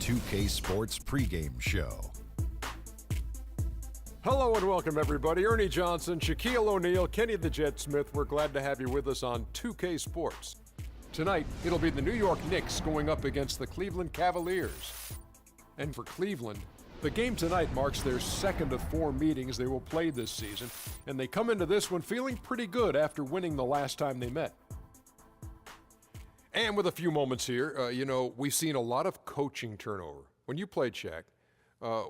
2K Sports pregame show. Hello and welcome, everybody. Ernie Johnson, Shaquille O'Neal, Kenny the Jet Smith. We're glad to have you with us on 2K Sports. Tonight, it'll be the New York Knicks going up against the Cleveland Cavaliers. And for Cleveland, the game tonight marks their second of 4 meetings they will play this season, and they come into this one feeling pretty good after winning the last time they met. And with a few moments here, we've seen a lot of coaching turnover. When you played, Shaq,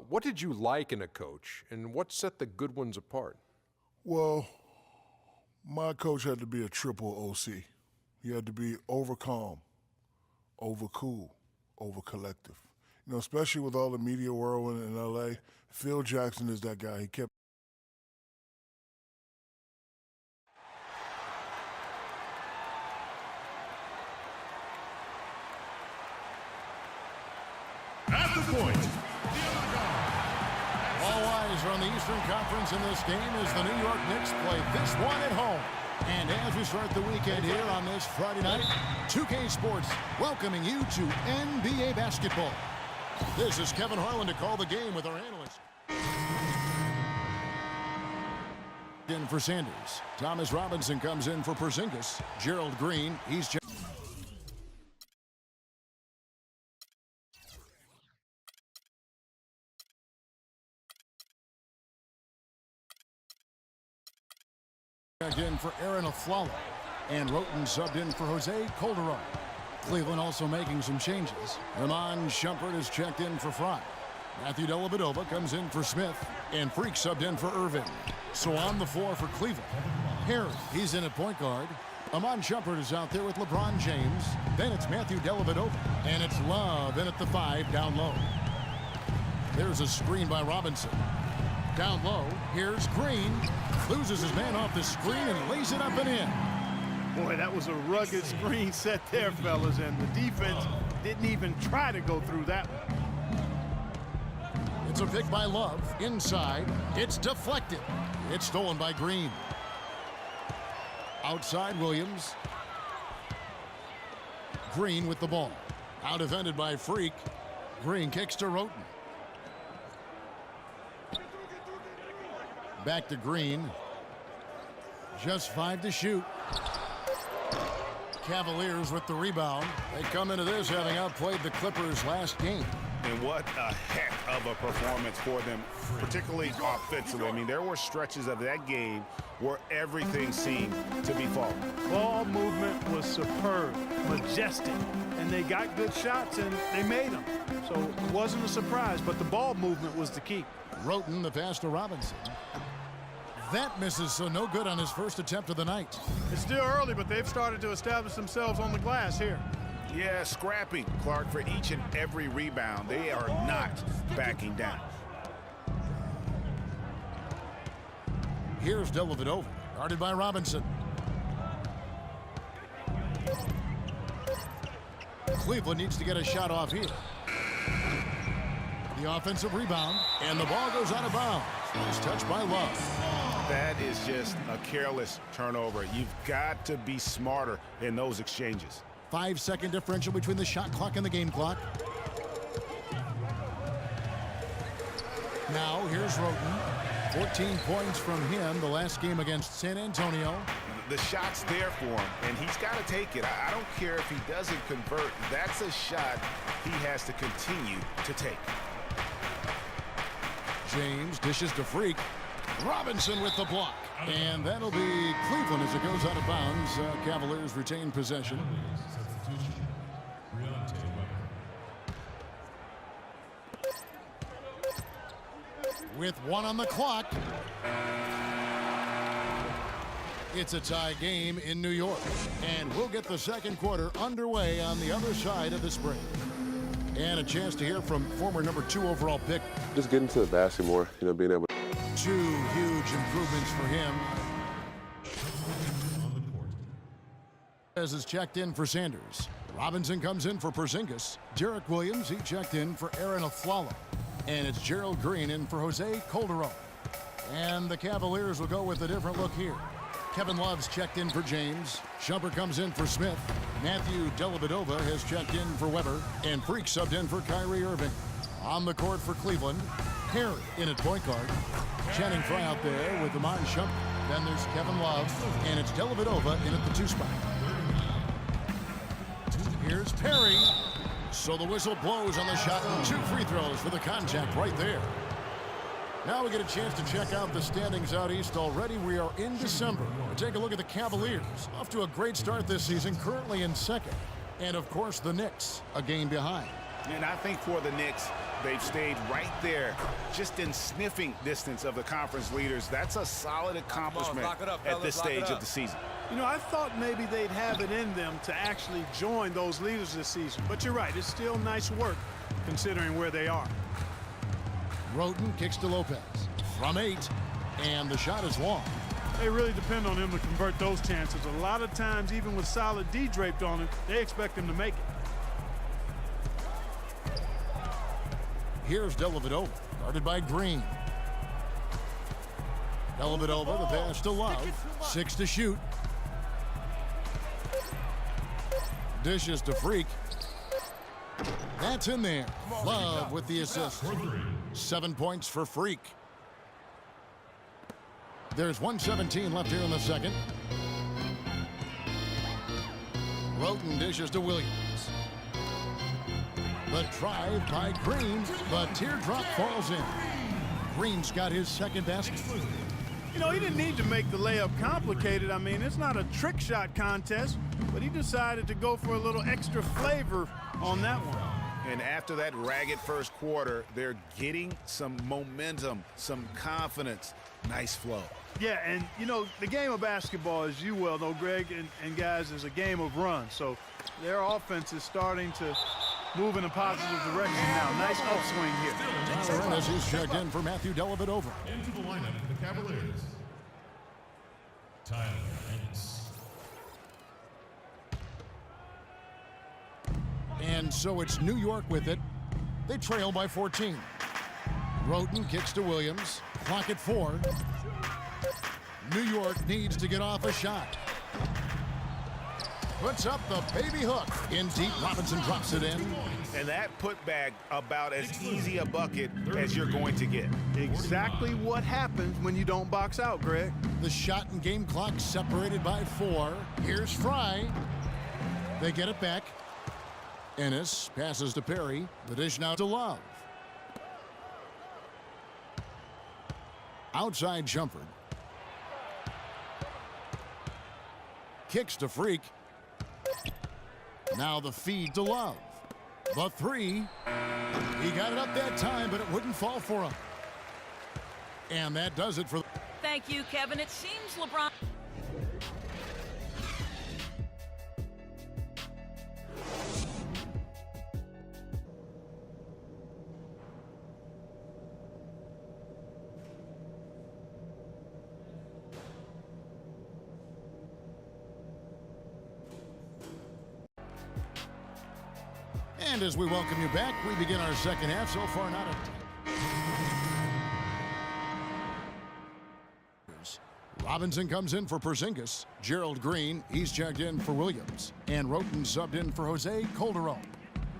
what did you like in a coach, and what set the good ones apart? Well, my coach had to be a triple OC. He had to be over calm, over cool, over collective. Especially with all the media whirlwind in L.A., Phil Jackson is that guy. He kept. At the point. All eyes are on the Eastern Conference in this game as the New York Knicks play this one at home. And as we start the weekend here on this Friday night, 2K Sports welcoming you to NBA basketball. This is Kevin Harlan to call the game with our analyst. In for Sanders. Thomas Robinson comes in for Porzingis. Gerald Green, he's in for Aaron Aflalo, and Roten subbed in for Jose Calderon. Cleveland also making some changes. Iman Shumpert is checked in for Fry. Matthew Dellavedova comes in for Smith, and Freak subbed in for Irvin. So on the floor for Cleveland, Harry, he's in at point guard. Iman Shumpert is out there with LeBron James. Then it's Matthew Dellavedova, and it's Love in at the 5 down low. There's a screen by Robinson. Down low, here's Green. Loses his man off the screen and lays it up and in. Boy, that was a rugged screen set there, fellas, and the defense didn't even try to go through that one. It's a pick by Love. Inside, it's deflected. It's stolen by Green. Outside, Williams. Green with the ball. Out defended by Freak. Green kicks to Roten. Back to Green. Just 5 to shoot. Cavaliers with the rebound. They come into this having outplayed the Clippers last game. And what a heck of a performance for them, particularly offensively. I mean, there were stretches of that game where everything seemed to be falling. Ball movement was superb, majestic, and they got good shots and they made them. So it wasn't a surprise, but the ball movement was the key. Roten, the pass to Robinson. That misses, so no good on his first attempt of the night. It's still early, but they've started to establish themselves on the glass here. Yeah, scrapping, Clark, for each and every rebound. They are not backing down. Here's Dellavedova, guarded by Robinson. Cleveland needs to get a shot off here. The offensive rebound, and the ball goes out of bounds. It's touched by Love. That is just a careless turnover. You've got to be smarter in those exchanges. 5-second differential between the shot clock and the game clock. Now here's Roten. 14 points from him the last game against San Antonio. The shot's there for him, and he's got to take it. I don't care if he doesn't convert. That's a shot he has to continue to take. James dishes to Freak. Robinson with the block. And that'll be Cleveland as it goes out of bounds. Cavaliers retain possession. With 1 on the clock. It's a tie game in New York. And we'll get the second quarter underway on the other side of this break. And a chance to hear from former number 2 overall pick. Just getting to the basket more, being able to. 2 huge improvements for him. As is checked in for Sanders. Robinson comes in for Porzingis. Derek Williams, he checked in for Aaron Aflalo. And it's Gerald Green in for Jose Calderon. And the Cavaliers will go with a different look here. Kevin Love's checked in for James. Shumpert comes in for Smith. Matthew Dellavedova has checked in for Weber. And Freak subbed in for Kyrie Irving. On the court for Cleveland, Perry in at point guard. Channing Frye out there with Iman Shumpert. Then there's Kevin Love, and it's Dellavedova in at the 2 spot. Here's Perry. So the whistle blows on the shot. 2 free throws for the contact right there. Now we get a chance to check out the standings out east already. We are in December. We'll take a look at the Cavaliers. Off to a great start this season, currently in second. And of course the Knicks, a game behind. And I think for the Knicks, they've stayed right there, just in sniffing distance of the conference leaders. That's a solid accomplishment at this stage of the season. You know, I thought maybe they'd have it in them to actually join those leaders this season. But you're right, it's still nice work considering where they are. Roten kicks to Lopez from 8, and the shot is long. They really depend on him to convert those chances. A lot of times, even with solid D draped on him, they expect him to make it. Here's Dellavedova, guarded by Green. Dellavedova, the pass to Love. 6 to shoot. Dishes to Freak. That's in there. Love with the assist. 7 points for Freak. There's 1:17 left here in the second. Roten dishes to Williams. The drive by Green. The teardrop falls in. Green's got his second basket. You know, he didn't need to make the layup complicated. I mean, it's not a trick shot contest, but he decided to go for a little extra flavor on that one. And after that ragged first quarter, they're getting some momentum, some confidence. Nice flow. Yeah, and, you know, the game of basketball, as you well know, Greg, and guys, is a game of runs. So their offense is starting to move in a positive direction now. Nice upswing here. As he's checked in for Matthew Dellavedova. Into the lineup for the Cavaliers, Tyler Ennis. And so it's New York with it. They trail by 14. Roten kicks to Williams. Clock at 4. New York needs to get off a shot. Puts up the baby hook. In deep, Robinson drops it in. And that putback about as easy a bucket as you're going to get. Exactly what happens when you don't box out, Greg. The shot and game clock separated by 4. Here's Frye. They get it back. Ennis passes to Perry. The dish now to Love. Outside Shumpert. Kicks to Freak. Now the feed to Love. The 3. He got it up that time, but it wouldn't fall for him. And that does it for... Thank you, Kevin. It seems LeBron... And as we welcome you back, we begin our second half. So far, not a... Robinson comes in for Porzingis. Gerald Green, he's checked in for Williams. And Roten subbed in for Jose Calderon.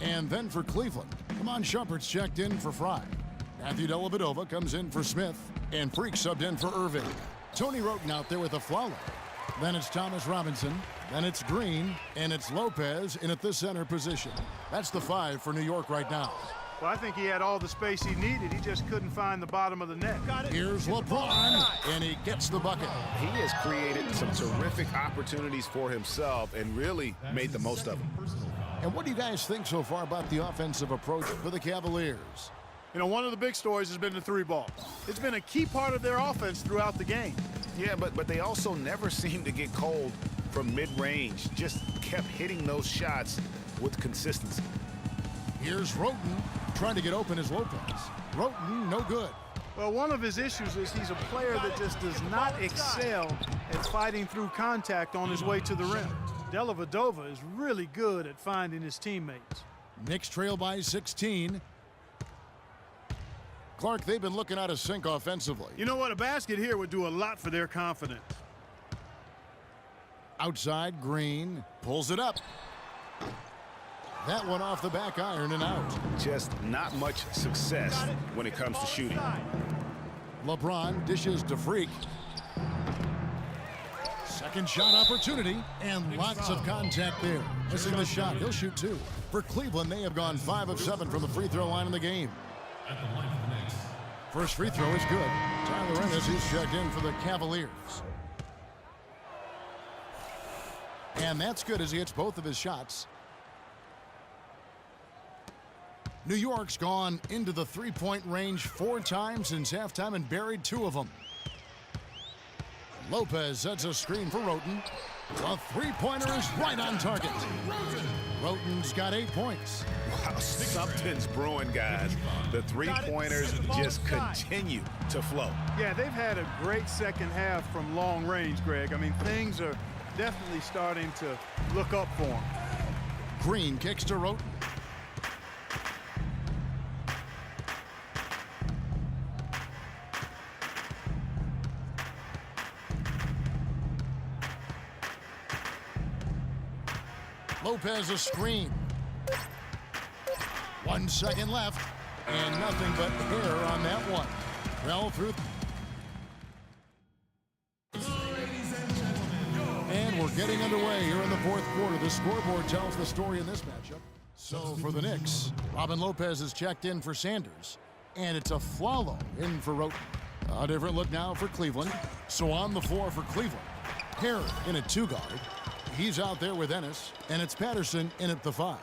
And then for Cleveland, Iman Shumpert's checked in for Frye. Matthew Dellavedova comes in for Smith. And Freak subbed in for Irving. Tony Roten out there with a foul. Then it's Thomas Robinson. Then it's Green. And it's Lopez in at the center position. That's the 5 for New York right now. Well, I think he had all the space he needed. He just couldn't find the bottom of the net. Here's LeBron, and he gets the bucket. He has created some terrific opportunities for himself and really made the most of them. And what do you guys think so far about the offensive approach for the Cavaliers? You know, one of the big stories has been the 3 ball. It's been a key part of their offense throughout the game. Yeah, but they also never seem to get cold from mid-range. Just kept hitting those shots with consistency. Here's Roten trying to get open as Lopez. Roten, no good. Well, one of his issues is he's a player that just does not excel at fighting through contact on his way to the rim. Dellavedova is really good at finding his teammates. Knicks trail by 16. Clark, they've been looking out of sync offensively. You know what? A basket here would do a lot for their confidence. Outside, Green pulls it up. That one off the back iron and out. Just not much success when it comes to shooting. LeBron dishes to Freak. Second shot opportunity, and lots of contact there. Missing the shot, he'll shoot 2. For Cleveland, they have gone 5 of 7 from the free throw line in the game. At the line for the Knicks. First free throw is good. Tyler Ennis is checked in for the Cavaliers. And that's good as he hits both of his shots. New York's gone into the three-point range 4 times since halftime and buried 2 of them. Lopez sets a screen for Roten. The three-pointer is right on target. Roten's got 8 points. Wow, something's brewing, guys. The three-pointers just continue to flow. Yeah, they've had a great second half from long range, Greg. I mean, things are definitely starting to look up for them. Green kicks to Roten. Lopez a screen. 1 second left, and nothing but air on that one. Well through. And we're getting underway here in the 4th quarter. The scoreboard tells the story in this matchup. So for the Knicks, Robin Lopez is checked in for Sanders, and it's a Flalo in for Roten. A different look now for Cleveland. So on the floor for Cleveland, Harry in at 2 guard. He's out there with Ennis, and it's Patterson in at the 5.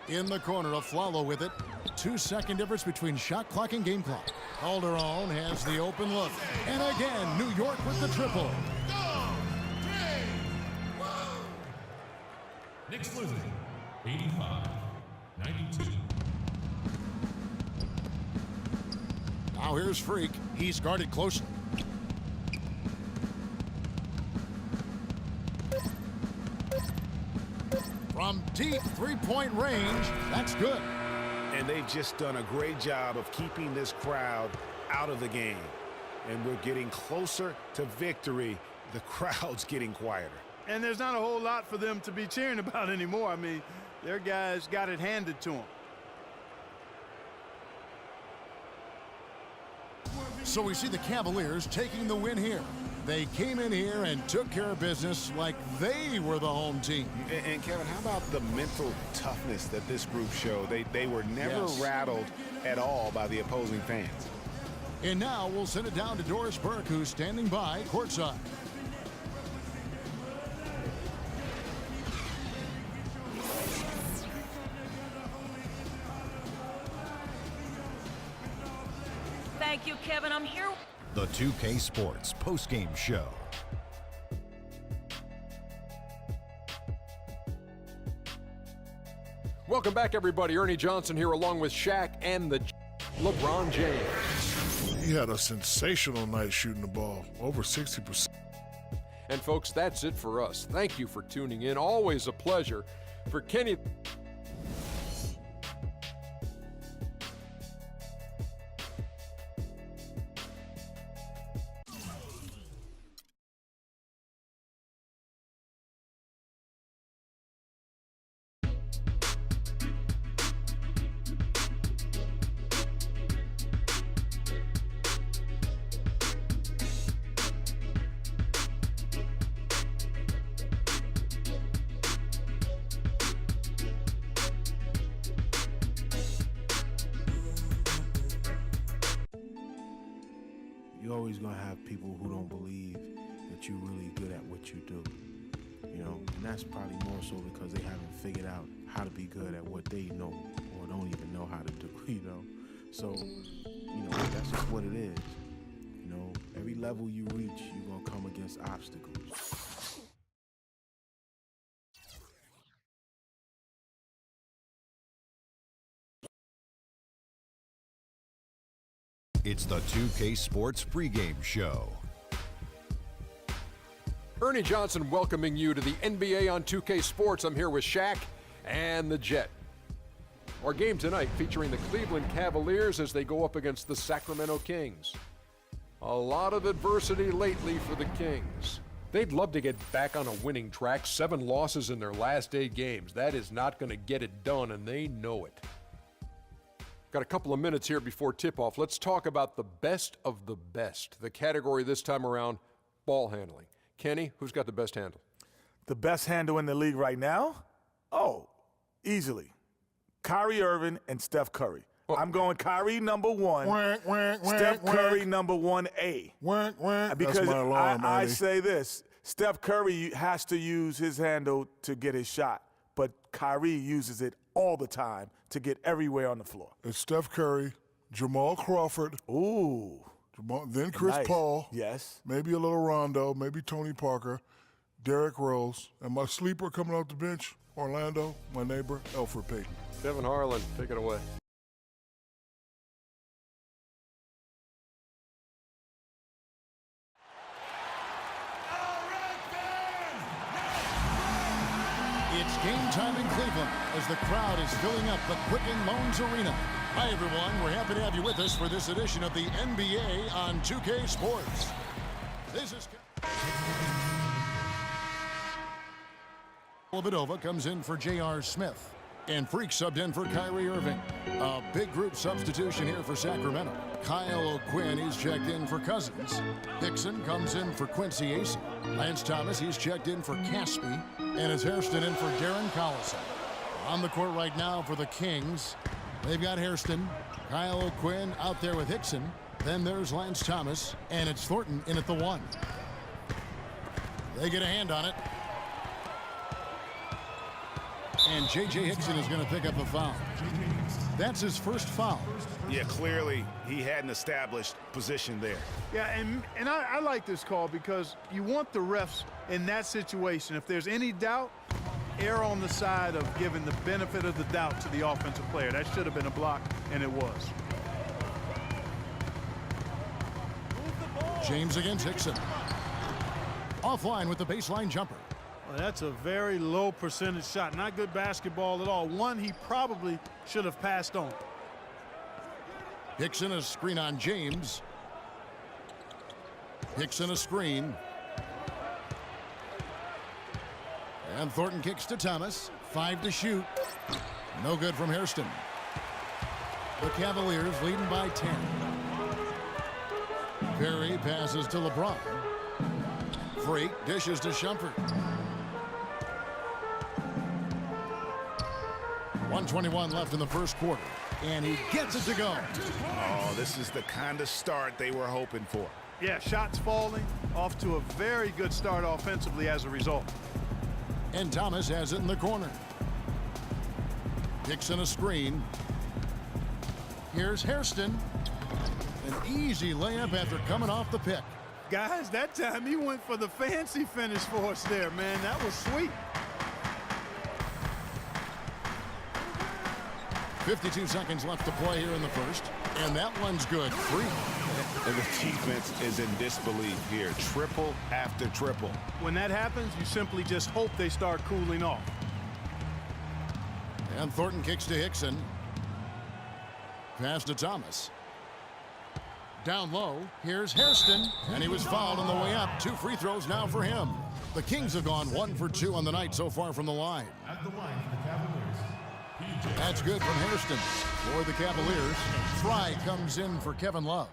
In the corner, a Flalo with it. 2-second difference between shot clock and game clock. Calderon has the open look. And again, New York with the triple. Knicks losing 85-92. Now here's Freak. He's guarded closely. From deep three-point range, that's good. And they've just done a great job of keeping this crowd out of the game. And we're getting closer to victory. The crowd's getting quieter. And there's not a whole lot for them to be cheering about anymore. I mean, their guys got it handed to them. So we see the Cavaliers taking the win here. They came in here and took care of business like they were the home team. And Kevin, how about the mental toughness that this group showed? They were never rattled at all by the opposing fans. And now we'll send it down to Doris Burke, who's standing by courtside. Thank you, Kevin. I'm here. The 2K Sports postgame show. Welcome back, everybody. Ernie Johnson here along with Shaq and the LeBron James. He had a sensational night shooting the ball, over 60%. And folks, that's it for us. Thank you for tuning in. Always a pleasure. For Kenny. You're always going to have people who don't believe that you're really good at what you do, you know, and that's probably more so because they haven't figured out how to be good at what they know or don't even know how to do, you know. So, you know, that's just what it is. You know, every level you reach, you're going to come against obstacles. It's the 2K Sports pregame show. Ernie Johnson welcoming you to the NBA on 2K Sports. I'm here with Shaq and the Jet. Our game tonight featuring the Cleveland Cavaliers as they go up against the Sacramento Kings. A lot of adversity lately for the Kings. They'd love to get back on a winning track. 7 losses in their last 8 games. That is not going to get it done, and they know it. Got a couple of minutes here before tip-off. Let's talk about the best of the best. The category this time around, ball handling. Kenny, who's got the best handle? The best handle in the league right now? Oh, easily. Kyrie Irving and Steph Curry. I'm going Kyrie number 1, Steph Curry number 1A. Because That's my alarm, I say this, Steph Curry has to use his handle to get his shot, but Kyrie uses it all the time to get everywhere on the floor. It's Steph Curry, Jamal Crawford. Ooh. Then Chris Paul. Yes. Maybe a little Rondo, maybe Tony Parker, Derrick Rose, and my sleeper coming off the bench, Orlando, my neighbor, Elfrid Payton. Kevin Harlan, take it away. It's game time in Cleveland as the crowd is filling up the Quicken Loans Arena. Hi, everyone. We're happy to have you with us for this edition of the NBA on 2K Sports. This is... Dellavedova comes in for J.R. Smith. And Freak subbed in for Kyrie Irving. A big group substitution here for Sacramento. Kyle O'Quinn, he's checked in for Cousins. Hickson comes in for Quincy Acey. Lance Thomas, he's checked in for Caspi. And it's Hairston in for Darren Collison. On the court right now for the Kings, they've got Hairston, Kyle O'Quinn out there with Hickson. Then there's Lance Thomas, and it's Thornton in at the 1. They get a hand on it. And J.J. Hickson is going to pick up a foul. That's his first foul. Yeah, clearly he had an established position there. Yeah, and I like this call because you want the refs in that situation. If there's any doubt, err on the side of giving the benefit of the doubt to the offensive player. That should have been a block, and it was. James against Hickson. Offline with the baseline jumper. Well, that's a very low percentage shot. Not good basketball at all. One he probably should have passed on. Hickson a screen on James. Hickson a screen. And Thornton kicks to Thomas. 5 to shoot. No good from Hairston. The Cavaliers leading by 10. Perry passes to LeBron. Freak dishes to Shumpert. 1:21 left in the first quarter. And he gets it to go. Oh, this is the kind of start they were hoping for. Yeah, shots falling, off to a very good start offensively as a result. And Thomas has it in the corner. Hickson a screen. Here's Hairston. An easy layup after coming off the pick. Guys, that time he went for the fancy finish for us there, man. That was sweet. 52 seconds left to play here in the first. And that one's good. Free. And the defense is in disbelief here. Triple after triple. When that happens, you simply just hope they start cooling off. And Thornton kicks to Hickson. Pass to Thomas. Down low, here's Hairston. And he was fouled on the way up. 2 free throws now for him. The Kings have gone 1 for 2 on the night so far from the line. At the line for the Cavaliers, That's good from Hairston. For the Cavaliers, Fry comes in for Kevin Love.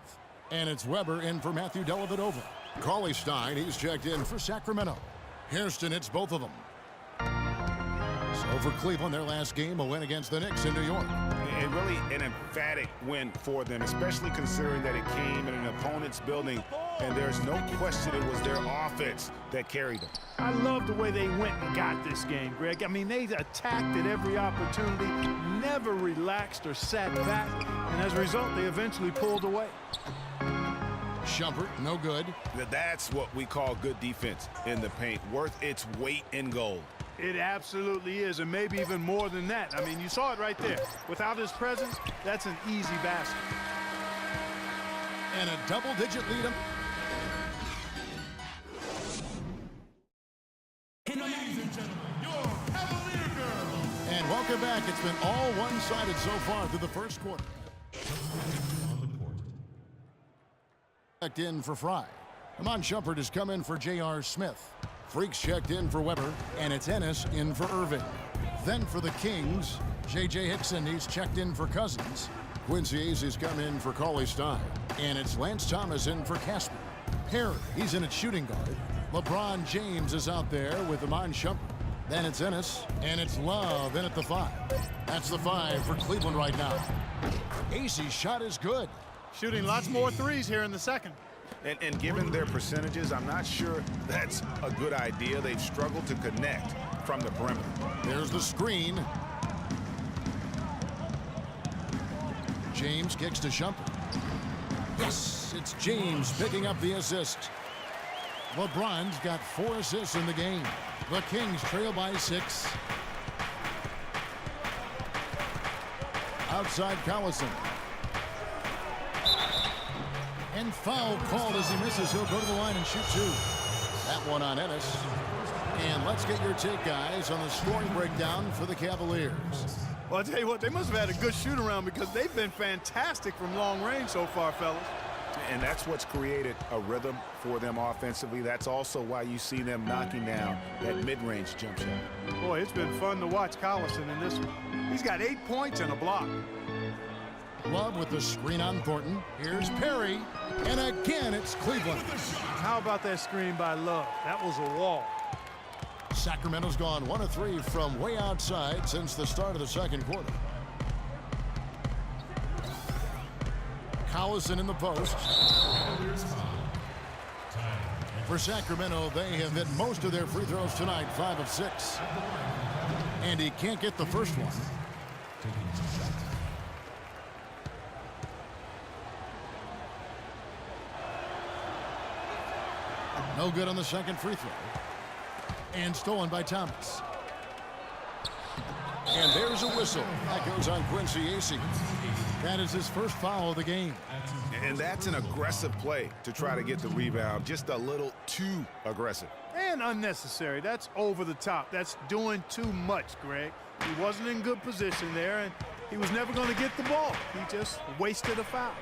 And it's Weber in for Matthew Dellavedova. Cauley Stein, he's checked in for Sacramento. Hairston hits both of them. So for Cleveland, their last game, a win against the Knicks in New York. And really an emphatic win for them, especially considering that it came in an opponent's building, and there's no question it was their offense that carried them. I love the way they went and got this game, Greg. I mean, they attacked at every opportunity, never relaxed or sat back, and as a result, they eventually pulled away. Shumpert, no good. That's what we call good defense in the paint, worth its weight in gold. It absolutely is, and maybe even more than that. I mean, you saw it right there. Without his presence, that's an easy basket. And a double-digit lead. ladies and gentlemen, your Cavalier girl. And welcome back. It's been all one-sided so far through the first quarter. On the court. Back in for Fry. Amon Shumpert has come in for J.R. Smith. Freaks checked in for Weber, and it's Ennis in for Irving. Then for the Kings, J.J. Hickson, he's checked in for Cousins. Quincy Aces come in for Cauley Stein, and it's Lance Thomas in for Casper. Perry, he's in at shooting guard. LeBron James is out there with Amon Shumpert. Then it's Ennis, and it's Love in at the 5. That's the 5 for Cleveland right now. Acey's shot is good. Shooting lots more threes here in the second. And given their percentages, I'm not sure that's a good idea. They've struggled to connect from the perimeter. There's the screen. James kicks to Shumpert. Yes, it's James picking up the assist. LeBron's got 4 assists in the game. The Kings trail by 6. Outside Collison. And foul called as he misses. He'll go to the line and shoot 2. That one on Ennis. And let's get your take, guys, on the scoring breakdown for the Cavaliers. Well, I'll tell you what, they must have had a good shoot-around because they've been fantastic from long range so far, fellas. And that's what's created a rhythm for them offensively. That's also why you see them knocking down that mid-range jump shot. Boy, it's been fun to watch Collison in this one. He's got 8 points and a block. Love with the screen on Thornton. Here's Perry. And again, it's Cleveland. How about that screen by Love? That was a wall. Sacramento's gone 1 of 3 from way outside since the start of the second quarter. Collison in the post. For Sacramento, they have hit most of their free throws tonight, 5 of 6. And he can't get the first one. No good on the second free throw. And stolen by Thomas. And there's a whistle. That goes on Quincy Acey. That is his first foul of the game. And that's an aggressive play to try to get the rebound. Just a little too aggressive. And unnecessary. That's over the top. That's doing too much, Greg. He wasn't in good position there, and he was never going to get the ball. He just wasted a foul.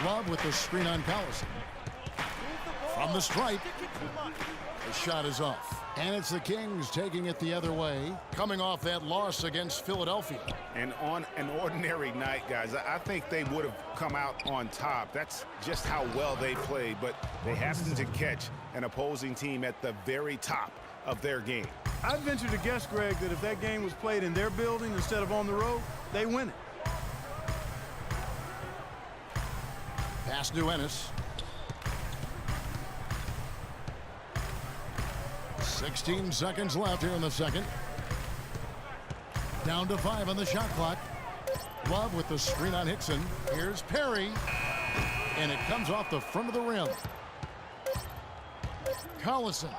Love with the screen on Collison. From the stripe. The shot is off. And it's the Kings taking it the other way, coming off that loss against Philadelphia. And on an ordinary night, guys, I think they would have come out on top. That's just how well they played, but they happened to catch an opposing team at the very top of their game. I'd venture to guess, Greg, that if that game was played in their building instead of on the road, they win it. Pass to Ennis. 16 seconds left here in the second. Down to 5 on the shot clock. Love with the screen on Hickson. Here's Perry. And it comes off the front of the rim. Collison.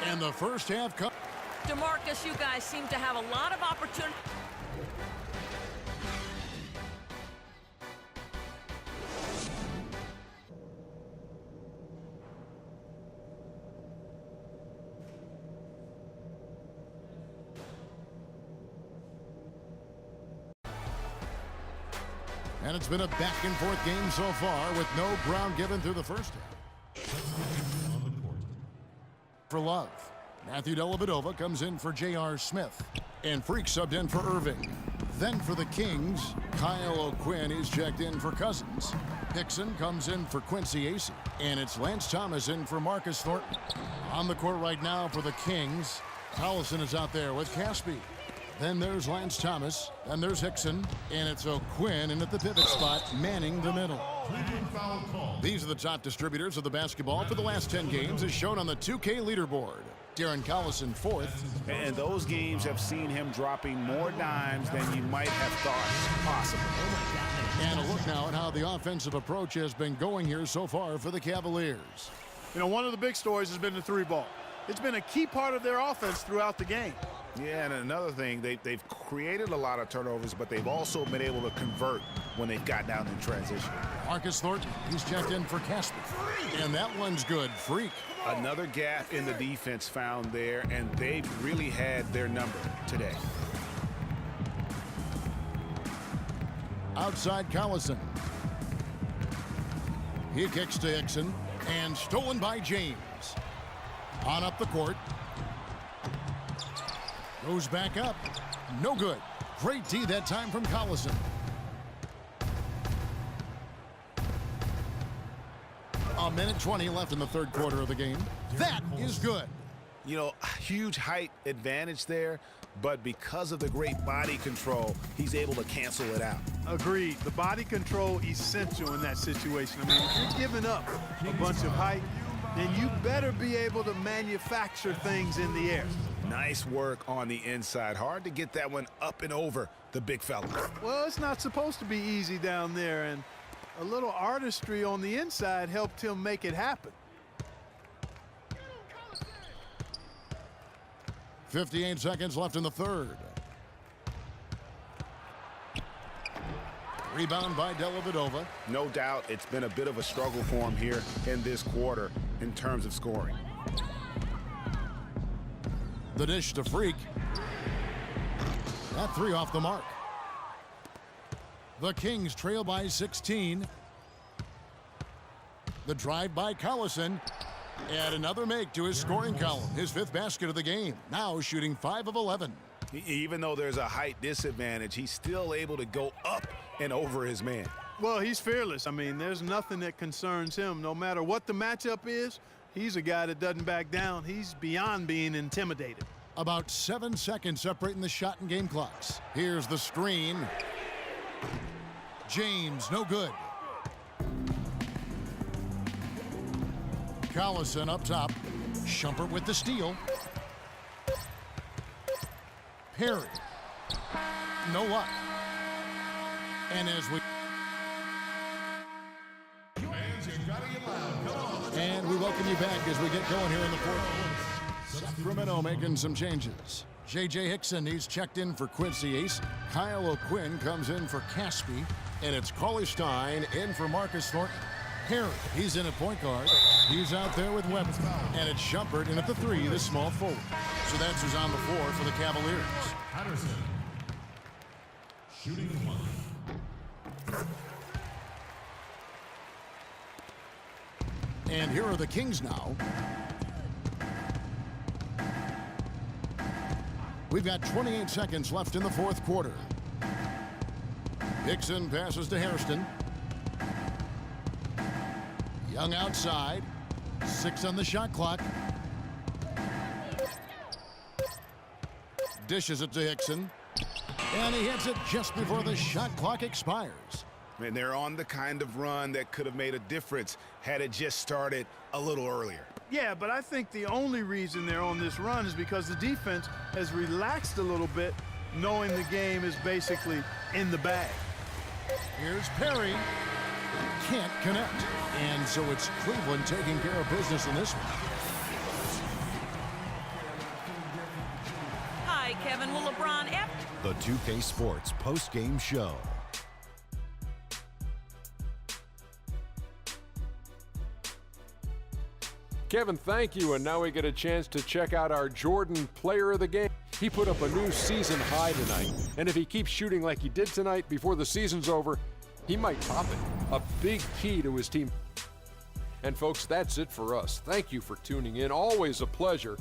And the first half comes. DeMarcus, you guys seem to have a lot of opportunity. And it's been a back-and-forth game so far with no ground given through the first half. For Love, Matthew Dellavedova comes in for J.R. Smith. And Freak subbed in for Irving. Then for the Kings, Kyle O'Quinn is checked in for Cousins. Hickson comes in for Quincy Acey. And it's Lance Thomas in for Marcus Thornton. On the court right now for the Kings, Collison is out there with Caspi. Then there's Lance Thomas, and there's Hickson, and it's O'Quinn in at the pivot spot, manning the middle. These are the top distributors of the basketball for the last 10 games, as shown on the 2K leaderboard. Darren Collison 4th. And those games have seen him dropping more dimes than you might have thought possible. And a look now at how the offensive approach has been going here so far for the Cavaliers. You know, one of the big stories has been the 3-ball. It's been a key part of their offense throughout the game. Yeah, and another thing, they've created a lot of turnovers, but they've also been able to convert when they've gotten out in transition. Marcus Thornton, he's checked in for Casper. And that one's good. Freak. Another gap in the defense found there, and they've really had their number today. Outside Collison. He kicks to Hickson and stolen by James. On up the court. Goes back up. No good. Great D that time from Collison. A minute 20 left in the third quarter of the game. That is good. You know, huge height advantage there, but because of the great body control, he's able to cancel it out. Agreed. The body control essential in that situation. I mean, if you're giving up a bunch of height, then you better be able to manufacture things in the air. Nice work on the inside. Hard to get that one up and over the big fella. Well, it's not supposed to be easy down there, and a little artistry on the inside helped him make it happen. 58 seconds left in the third. Rebound by Dellavedova. No doubt it's been a bit of a struggle for him here in this quarter in terms of scoring. The dish to Freak. That three off the mark. The Kings trail by 16. The drive by Collison. And another make to his scoring column. His fifth basket of the game. Now shooting 5 of 11. Even though there's a height disadvantage, he's still able to go up and over his man. Well, he's fearless. I mean, there's nothing that concerns him. No matter what the matchup is, he's a guy that doesn't back down. He's beyond being intimidated. About 7 seconds separating the shot and game clocks. Here's the screen. James, no good. Collison up top. Shumpert with the steal. Perry. No luck. And as we... And we welcome you back as we get going here in the fourth. Sacramento making some changes. J.J. Hickson, he's checked in for Quincy Ace. Kyle O'Quinn comes in for Caspi. And it's Cauley Stein in for Marcus Thornton. Perry, he's in at point guard. He's out there with Webber. And it's Shumpert in at the three, the small forward. So that's who's on the floor for the Cavaliers. Patterson. Shooting one. And here are the Kings now. We've got 28 seconds left in the fourth quarter. Hickson passes to Hairston. Young outside. 6 on the shot clock. Dishes it to Hickson. And he hits it just before the shot clock expires. And they're on the kind of run that could have made a difference had it just started a little earlier. Yeah, but I think the only reason they're on this run is because the defense has relaxed a little bit, knowing the game is basically in the bag. Here's Perry. Can't connect. And so it's Cleveland taking care of business in this one. Hi, Kevin. Will LeBron ever... The 2K Sports post-game show. Kevin, thank you. And now we get a chance to check out our Jordan player of the game. He put up a new season high tonight. And if he keeps shooting like he did tonight before the season's over, he might top it. A big key to his team. And folks, that's it for us. Thank you for tuning in. Always a pleasure.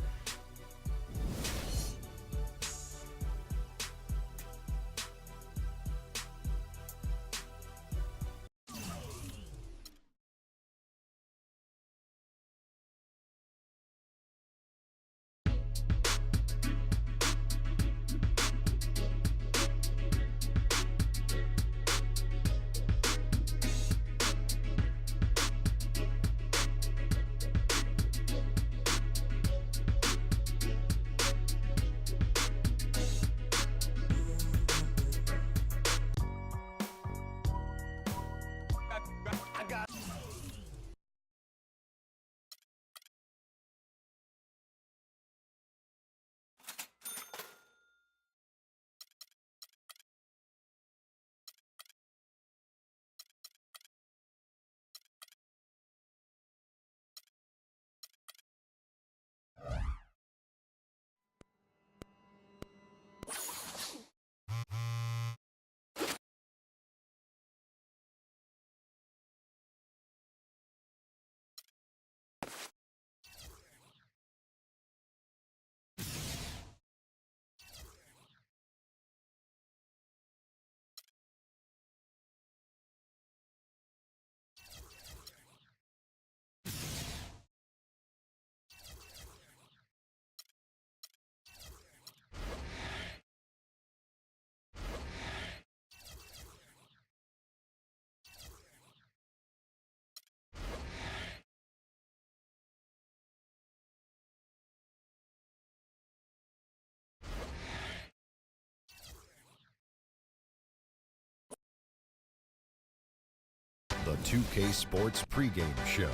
2K Sports pregame show.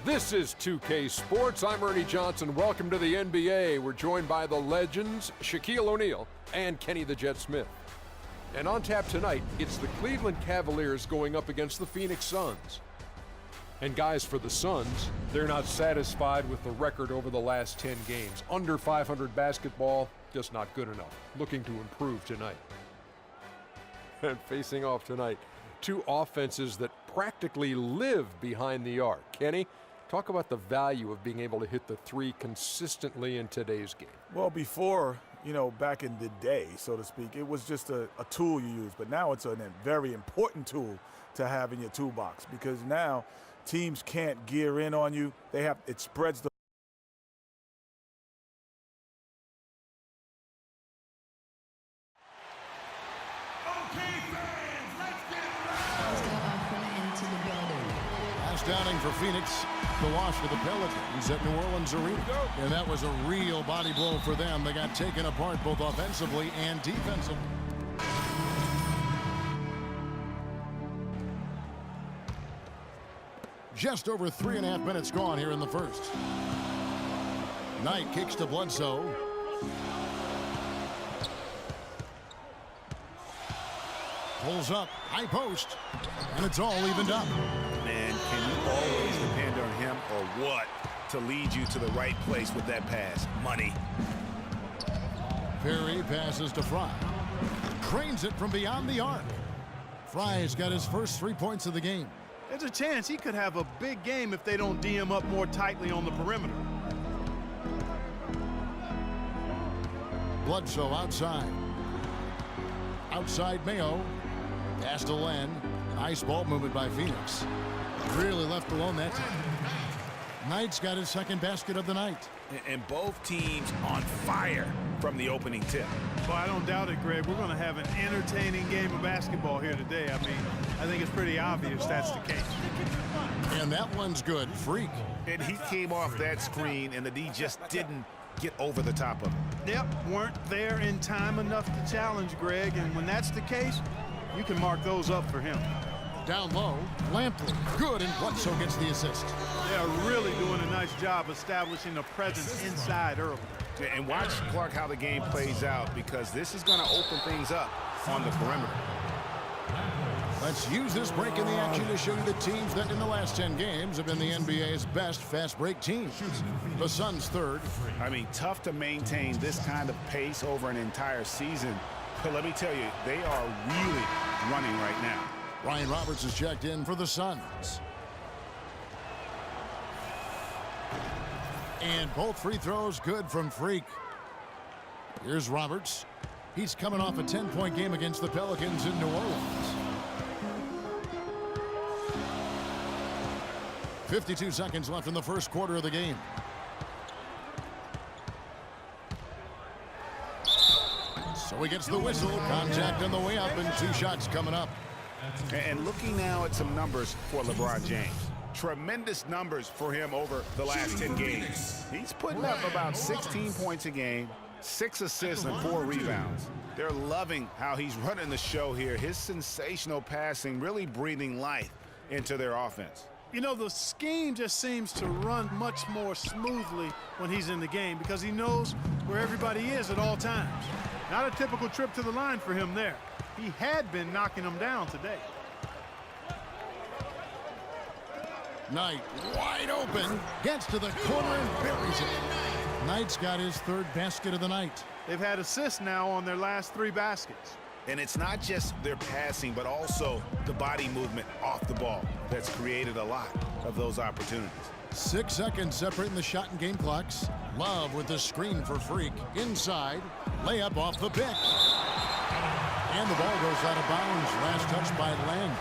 This is 2K Sports. I'm Ernie Johnson. Welcome to the NBA. We're joined by the legends Shaquille O'Neal and Kenny the Jet Smith. And on tap tonight, it's the Cleveland Cavaliers going up against the Phoenix Suns. And guys, for the Suns, they're not satisfied with the record over the last 10 games. Under 500 basketball, just not good enough. Looking to improve tonight. And facing off tonight, two offenses that practically live behind the arc. Kenny, talk about the value of being able to hit the three consistently in today's game. Well, before, back in the day, so to speak, it was just a tool you use. But now it's a very important tool to have in your toolbox, because now teams can't gear in on you. It spreads the Downing for Phoenix, the wash for the Pelicans at New Orleans Arena. And that was a real body blow for them. They got taken apart both offensively and defensively. Just over 3.5 minutes gone here in the first. Knight kicks to Bledsoe. Pulls up, high post, and it's all evened up. Man, can you always depend on him or what to lead you to the right place with that pass? Money. Perry passes to Fry. Cranes it from beyond the arc. Fry's got his first 3 points of the game. There's a chance he could have a big game if they don't D him up more tightly on the perimeter. Bledsoe outside. Outside Mayo. Pass to Len. Nice ball movement by Phoenix. Really left alone that time. Knight's got his second basket of the night. And both teams on fire from the opening tip. Well, I don't doubt it, Greg. We're going to have an entertaining game of basketball here today. I mean, I think it's pretty obvious that's the case. And that one's good. Freak. And he came off that screen, and the D just didn't get over the top of it. Yep, weren't there in time enough to challenge Greg. And when that's the case, you can mark those up for him. Down low, Lampley, good, and Bledsoe gets the assist. They're really doing a nice job establishing a presence inside early. And watch, Clark, how the game plays out, because this is going to open things up on the perimeter. Let's use this break in the action to show you the teams that in the last 10 games have been the NBA's best fast break teams. The Suns third. I mean, tough to maintain this kind of pace over an entire season. But let me tell you, they are really running right now. Ryan Roberts is checked in for the Suns. And both free throws good from Freak. Here's Roberts. He's coming off a 10-point game against the Pelicans in New Orleans. 52 seconds left in the first quarter of the game. So he gets the whistle. Contact on the way up and 2 shots coming up. And looking now at some numbers for LeBron James. Tremendous numbers for him over the last 10 games. He's putting up about 16 points a game, 6 assists and 4 rebounds. They're loving how he's running the show here. His sensational passing really breathing life into their offense. You know, the scheme just seems to run much more smoothly when he's in the game because he knows where everybody is at all times. Not a typical trip to the line for him there. He had been knocking them down today. Knight wide open, gets to the corner and buries it. Knight's got his third basket of the night. They've had assists now on their last 3 baskets. And it's not just their passing, but also the body movement off the ball that's created a lot of those opportunities. 6 seconds separating the shot and game clocks. Love with the screen for Freak. Inside, layup off the pick. And the ball goes out of bounds. Last touch by Len.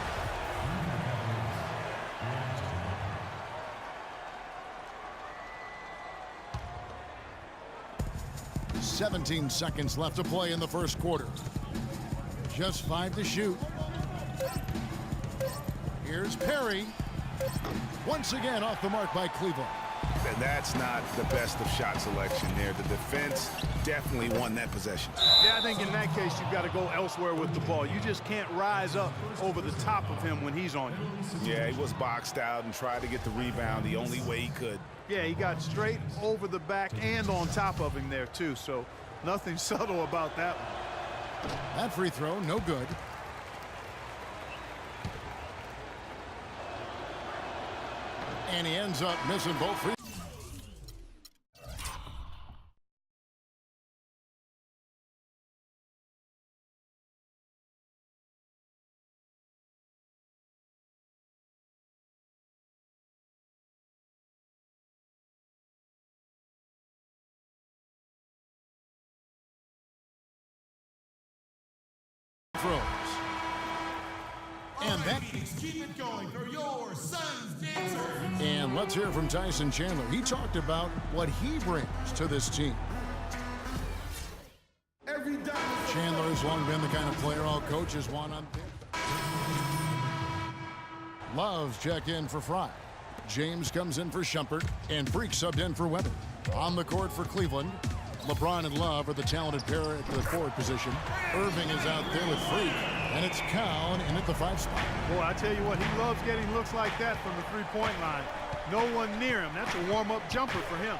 17 seconds left to play in the first quarter. Just 5 to shoot. Here's Perry. Once again off the mark by Cleveland. That's not the best of shot selection there. The defense definitely won that possession. Yeah, I think in that case, you've got to go elsewhere with the ball. You just can't rise up over the top of him when he's on you. Yeah, he was boxed out and tried to get the rebound the only way he could. Yeah, he got straight over the back and on top of him there, too. So nothing subtle about that one. That free throw, no good. And he ends up missing both free. Throws. And that. Keep it going for your Suns dancer. And let's hear from Tyson Chandler. He talked about what he brings to this team. Chandler has long been the kind of player all coaches want on. Love's checked in for Fry. James comes in for Shumpert, and Freak subbed in for Weber. On the court for Cleveland, LeBron and Love are the talented pair at the forward position. Irving is out there with Freak, and it's Cowan in at the 5 spot. Boy, I tell you what, he loves getting looks like that from the three-point line. No one near him. That's a warm-up jumper for him.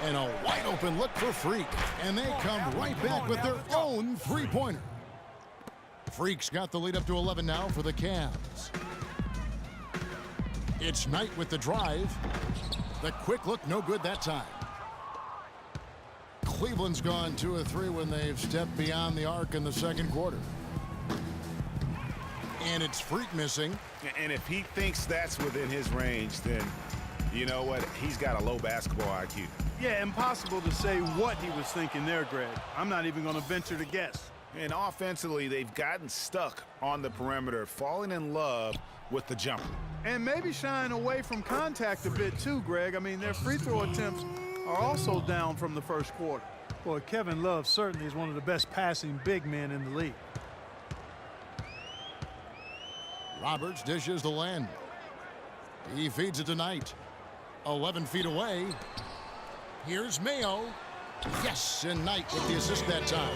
And a wide-open look for Freak, and they come right back with their own three-pointer. Freak's got the lead up to 11 now for the Cavs. It's Knight with the drive. The quick look, no good that time. Cleveland's gone 2 of 3 when they've stepped beyond the arc in the second quarter. And it's Freak missing. And if he thinks that's within his range, then you know what? He's got a low basketball IQ. Yeah, impossible to say what he was thinking there, Greg. I'm not even going to venture to guess. And offensively, they've gotten stuck on the perimeter, falling in love with the jumper. And maybe shying away from contact a bit too, Greg. I mean, their free throw attempts are also down from the first quarter. Boy, Kevin Love certainly is one of the best passing big men in the league. Roberts dishes the Len. He feeds it to Knight. 11 feet away. Here's Mayo. Yes, and Knight with the assist that time.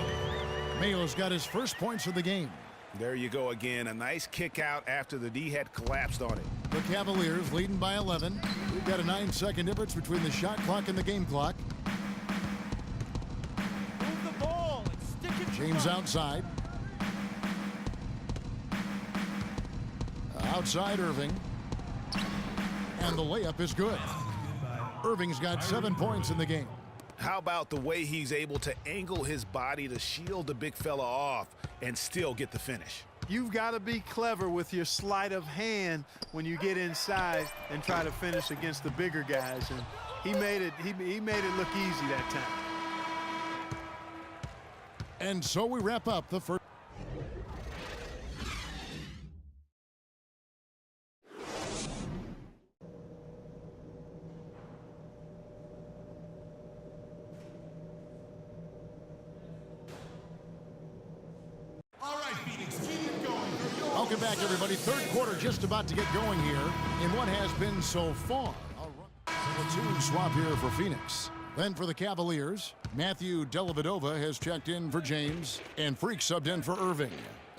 Mayo's got his first points of the game. There you go again. A nice kick out after the D had collapsed on it. The Cavaliers leading by 11. We've got a 9-second difference between the shot clock and the game clock. Move the ball and stick it. James outside. Outside Irving. And the layup is good. Irving's got 7 points in the game. How about the way he's able to angle his body to shield the big fella off and still get the finish? You've got to be clever with your sleight of hand when you get inside and try to finish against the bigger guys. And he made it look easy that time. And so we wrap up the first. Welcome back, everybody. Third quarter just about to get going here in what has been so far a platoon swap here for Phoenix. Then for the Cavaliers, Matthew Dellavedova has checked in for James, and Freak subbed in for Irving.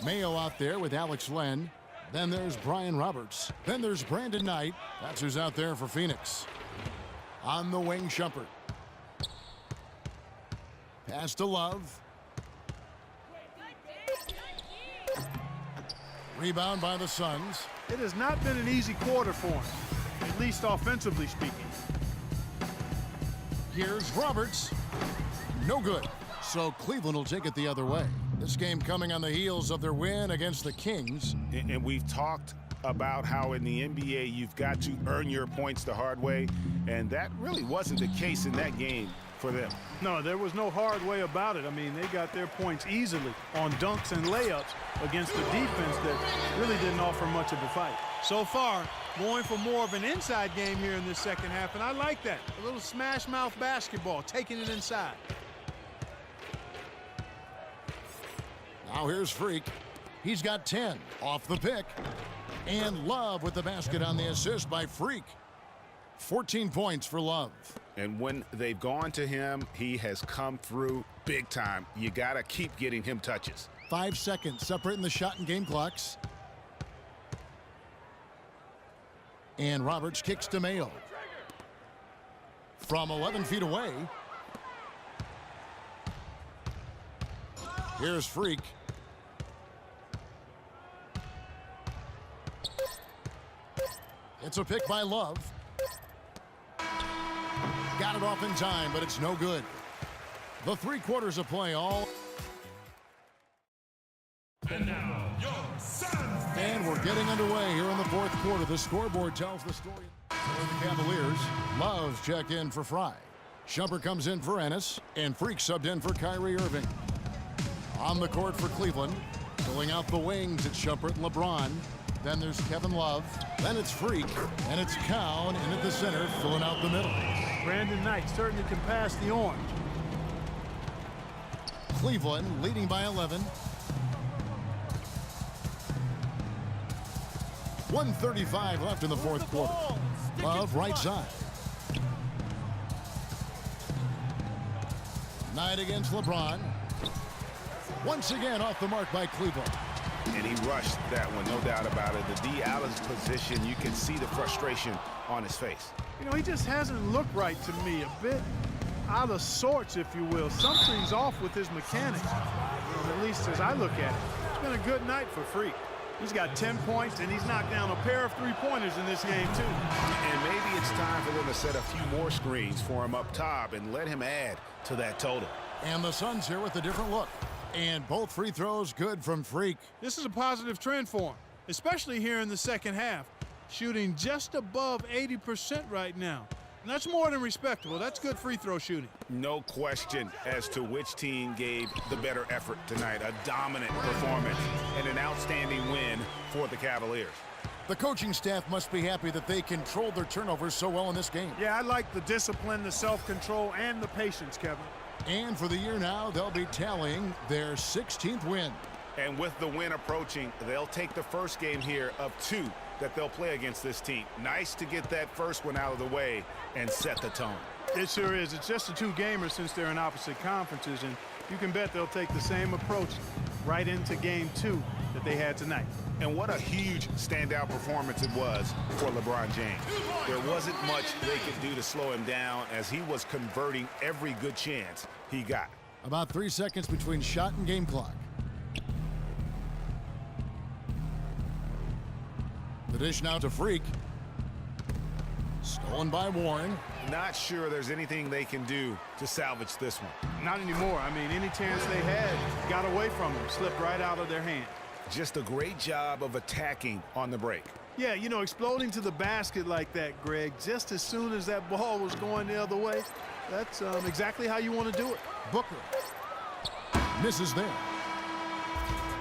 Mayo out there with Alex Len. Then there's Brian Roberts. Then there's Brandon Knight. That's who's out there for Phoenix. On the wing, Shumpert. Pass to Love. Rebound by the Suns. It has not been an easy quarter for him, at least offensively speaking. Here's Roberts. No good. So Cleveland will take it the other way. This game coming on the heels of their win against the Kings. And we've talked about how in the NBA you've got to earn your points the hard way, and that really wasn't the case in that game for them. No, there was no hard way about it. I mean, they got their points easily on dunks and layups against the defense that really didn't offer much of a fight. So far, going for more of an inside game here in this second half, and I like that. A little smash mouth basketball, taking it inside. Now here's Freak. He's got 10 off the pick. And Love with the basket on the assist by Freak. 14 points for Love. And when they've gone to him, he has come through big time. You got to keep getting him touches. 5 seconds separating the shot and game clocks. And Roberts kicks to Mayo. From 11 feet away. Here's Freak. It's a pick by Love. Got it off in time, but it's no good. The 3 quarters of play all. And now, your Suns. And we're getting underway here in the 4th quarter. The scoreboard tells the story. For the Cavaliers, Love checked in for Fry. Shumpert comes in for Ennis, and Freak subbed in for Kyrie Irving. On the court for Cleveland, filling out the wings, it's Shumpert and LeBron. Then there's Kevin Love. Then it's Freak, and it's Cowan in at the center, filling out the middle. Brandon Knight certainly can pass the orange. Cleveland leading by 11. 1:35 left in the 4th quarter. Love right side. Knight against LeBron. Once again off the mark by Cleveland. And he rushed that one, no doubt about it. The D. Allen's position, you can see the frustration on his face. You know, he just hasn't looked right to me. A bit out of sorts, if you will. Something's off with his mechanics, at least as I look at it. It's been a good night for Freak. He's got 10 points, and he's knocked down a pair of 3-pointers in this game, too. And maybe it's time for them to set a few more screens for him up top and let him add to that total. And the Suns here with a different look. And both free throws good from Freak. This is a positive trend for him, especially here in the second half. Shooting just above 80% right now. And that's more than respectable. That's good free throw shooting. No question as to which team gave the better effort tonight. A dominant performance and an outstanding win for the Cavaliers. The coaching staff must be happy that they controlled their turnovers so well in this game. Yeah, I like the discipline, the self-control, and the patience, Kevin. And for the year now, they'll be tallying their 16th win. And with the win approaching, they'll take the first game here of 2 that they'll play against this team. Nice to get that first one out of the way and set the tone. It sure is. It's just a 2-gamer since they're in opposite conferences, and you can bet they'll take the same approach right into game 2 that they had tonight. And what a huge standout performance it was for LeBron James. There wasn't much they could do to slow him down as he was converting every good chance he got. About 3 seconds between shot and game clock. The dish now to Freak. Stolen by Warren. Not sure there's anything they can do to salvage this one. Not anymore. I mean, any chance they had got away from them, slipped right out of their hand. Just a great job of attacking on the break. Yeah, you know, exploding to the basket like that, Greg, just as soon as that ball was going the other way, that's exactly how you want to do it. Booker misses there.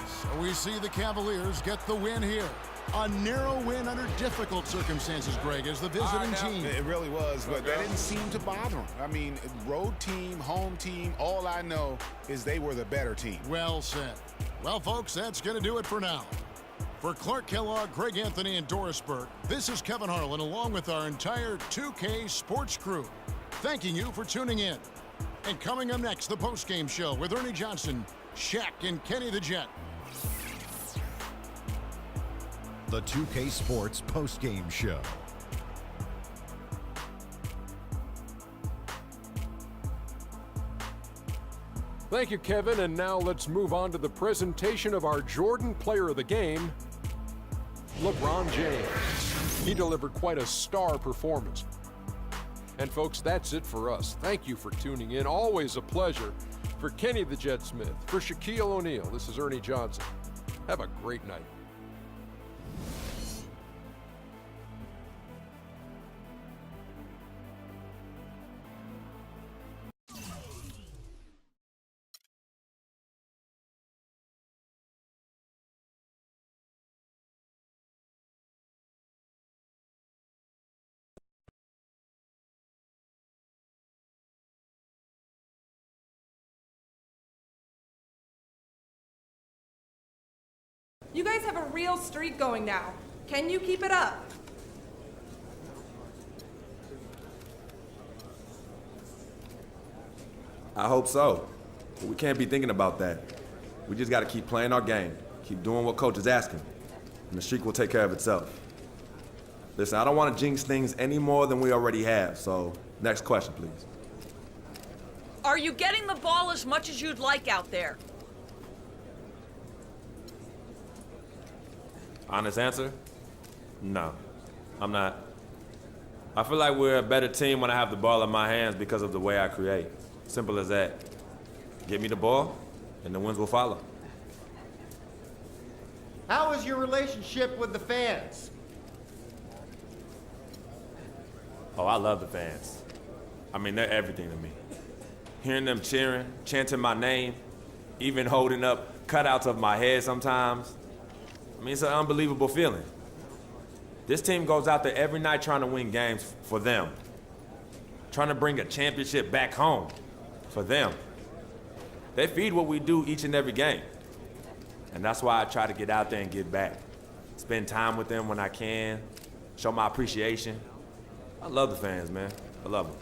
So we see the Cavaliers get the win here. A narrow win under difficult circumstances, Greg, as the visiting team. It really was, but that didn't seem to bother them. I mean, road team, home team, all I know is they were the better team. Well said. Well, folks, that's going to do it for now. For Clark Kellogg, Greg Anthony, and Doris Burke, this is Kevin Harlan, along with our entire 2K Sports crew, thanking you for tuning in. And coming up next, the postgame show with Ernie Johnson, Shaq, and Kenny the Jet. The 2K Sports postgame show. Thank you, Kevin. And now let's move on to the presentation of our Jordan Player of the Game, LeBron James. He delivered quite a star performance. And folks, that's it for us. Thank you for tuning in. Always a pleasure. For Kenny the Jet Smith, for Shaquille O'Neal, this is Ernie Johnson. Have a great night. You guys have a real streak going now. Can you keep it up? I hope so. But we can't be thinking about that. We just got to keep playing our game, keep doing what coach is asking, and the streak will take care of itself. Listen, I don't want to jinx things any more than we already have, so next question, please. Are you getting the ball as much as you'd like out there? Honest answer? No, I'm not. I feel like we're a better team when I have the ball in my hands because of the way I create. Simple as that. Get me the ball, and the wins will follow. How is your relationship with the fans? Oh, I love the fans. I mean, they're everything to me. Hearing them cheering, chanting my name, even holding up cutouts of my head sometimes. I mean, it's an unbelievable feeling. This team goes out there every night trying to win games for them. Trying to bring a championship back home for them. They feed what we do each and every game. And that's why I try to get out there and give back. Spend time with them when I can, show my appreciation. I love the fans, man. I love them.